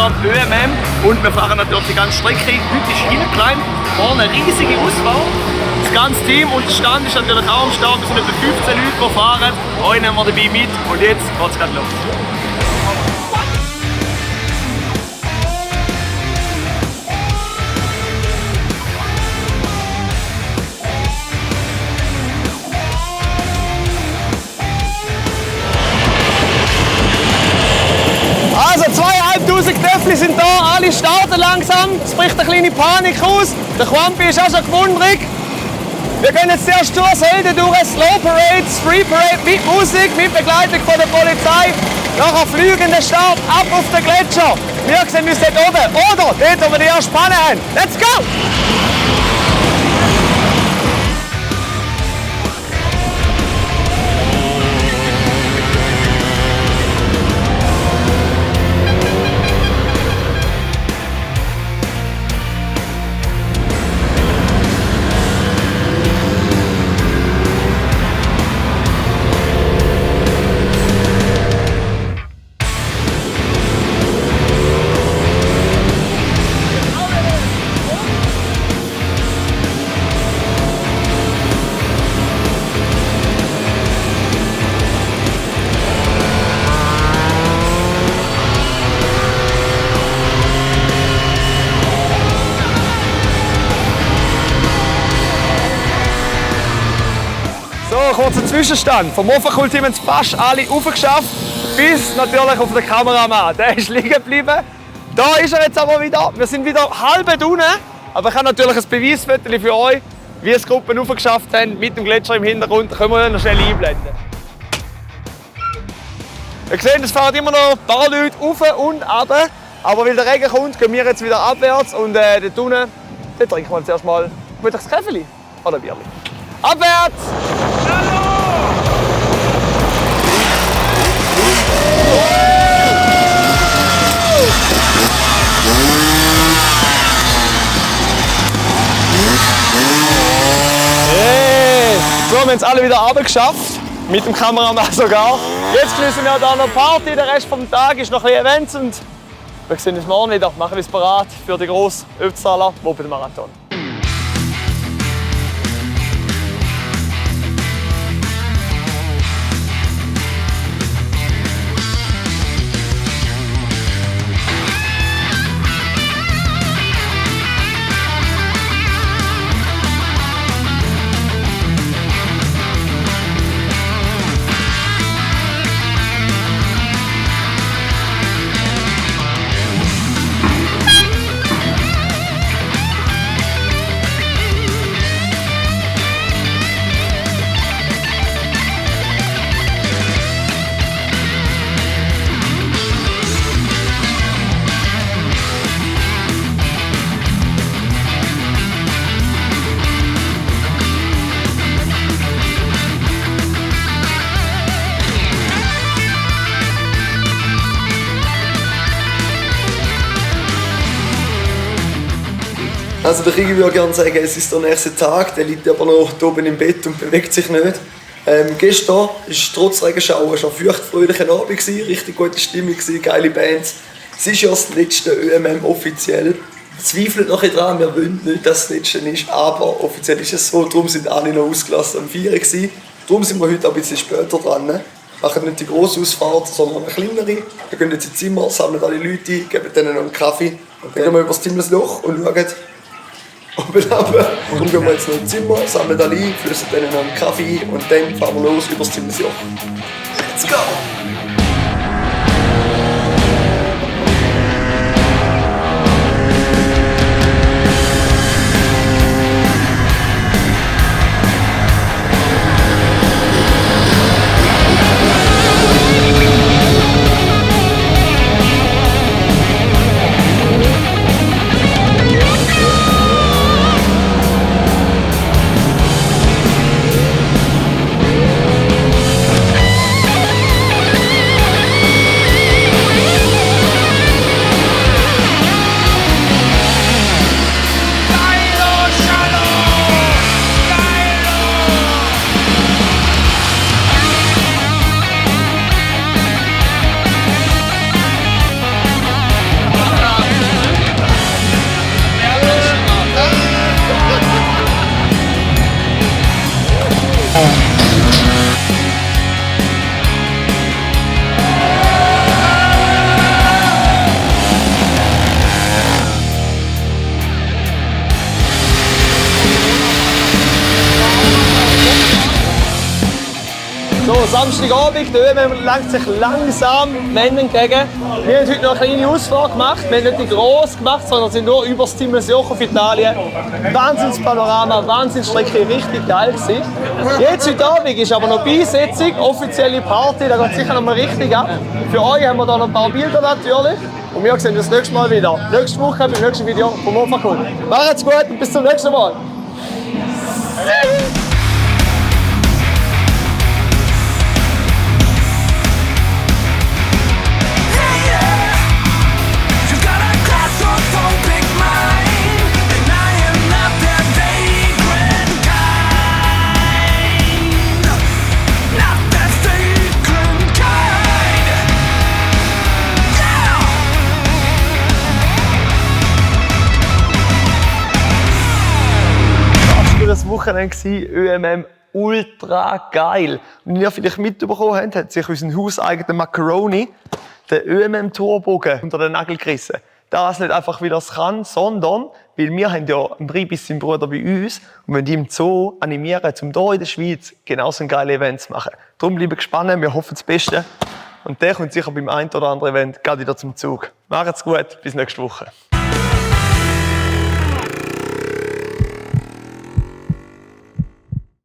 Gletscher ÖMM und wir fahren natürlich die ganze Strecke. Heute ist hinten klein, vorne eine riesige Ausfahrt. Das ganze Team und der Stand ist natürlich auch am Start. Wir sind etwa 15 Leute, die fahren. Euch nehmen wir dabei mit und jetzt geht es gerade los. Also 2500 Töffel sind da, alle starten langsam, es bricht eine kleine Panik aus. Der Quampi ist auch schon gewundrig. Wir gehen jetzt zuerst durch Helden durch, Slow Parade, Free Parade mit Musik, mit Begleitung von der Polizei. Nachher fliegender Start ab auf den Gletscher. Wir sehen uns dort oben, oder dort, wo wir die erste Panne haben. Let's go! Kurzer Zwischenstand. Vom Ofenkult haben es fast alle aufgeschafft, bis natürlich auf den Kameramann. Der ist liegen geblieben. Da ist er jetzt aber wieder. Wir sind wieder halb unten. Aber ich habe natürlich ein Beweisfoto für euch, wie es Gruppen aufgeschafft haben, mit dem Gletscher im Hintergrund. Da können wir noch schnell einblenden. Ihr seht, es fahren immer noch ein paar Leute rauf und runter. Aber weil der Regen kommt, gehen wir jetzt wieder abwärts. Und dort unten, da trinken wir jetzt erstmal ein Käffeli oder Bierli. Abwärts! Hey. So, wir haben es alle wieder runtergeschafft. Mit dem Kameramann sogar. Jetzt genießen wir hier noch Party. Der Rest des Tages ist noch ein bisschen Events. Und wir sehen uns morgen wieder. Machen uns bereit für die grosse Ötztaler Moped-Marathon. Also der Krieg würde gerne sagen, es ist der nächste Tag, der liegt aber noch oben im Bett und bewegt sich nicht. Gestern war trotz Regenschauer schon ein feuchtfröhlicher Abend, richtig gute Stimmung, geile Bands. Es ist ja das letzte ÖMM offiziell. Wir zweifeln noch dran, wir wollen nicht, dass es das letzte ist, aber offiziell ist es so, darum sind alle noch ausgelassen am 4 Uhr. Darum sind wir heute ein bisschen später dran. Wir machen nicht die grosse Ausfahrt, sondern eine kleinere. Wir gehen jetzt ins Zimmer, sammeln alle Leute ein, geben denen noch einen Kaffee. Dann gehen wir über das Zimmelsloch und schauen, oben runter. Darum gehen wir jetzt noch ins Zimmer, sammeln alle ein, flößen denen noch einen Kaffee ein und dann fahren wir los über das Zimmelsloch. Let's go! So, Samstagabend, der ÖMM lenkt sich langsam Männer entgegen. Wir haben heute noch eine kleine Ausfahrt gemacht. Wir haben nicht die gross gemacht, sondern sind nur über das Dimension auf Italien. Wahnsinnspanorama, Wahnsinnsstrecke, richtig geil gewesen. Jetzt heute Abend ist aber noch Beisetzung, offizielle Party, da geht sicher noch mal richtig ab. Für euch haben wir da noch ein paar Bilder natürlich. Und wir sehen uns das nächste Mal wieder. Nächste Woche beim nächsten Video vom Ofakund. Macht's gut und bis zum nächsten Mal. Das Wochenende war ÖMM ultra geil. Und wie ihr vielleicht mitbekommen habt, hat sich unser hauseigener Macaroni den ÖMM-Torbogen unter den Nagel gerissen. Das nicht einfach, weil er es kann, sondern weil wir haben ja einen Bribis, seinen Bruder, bei uns und wollen ihn im Zoo animieren, um hier in der Schweiz genauso ein geiles Event zu machen. Darum bleiben gespannt, wir hoffen das Beste. Und der kommt sicher beim einen oder anderen Event gerade wieder zum Zug. Macht's gut, bis nächste Woche.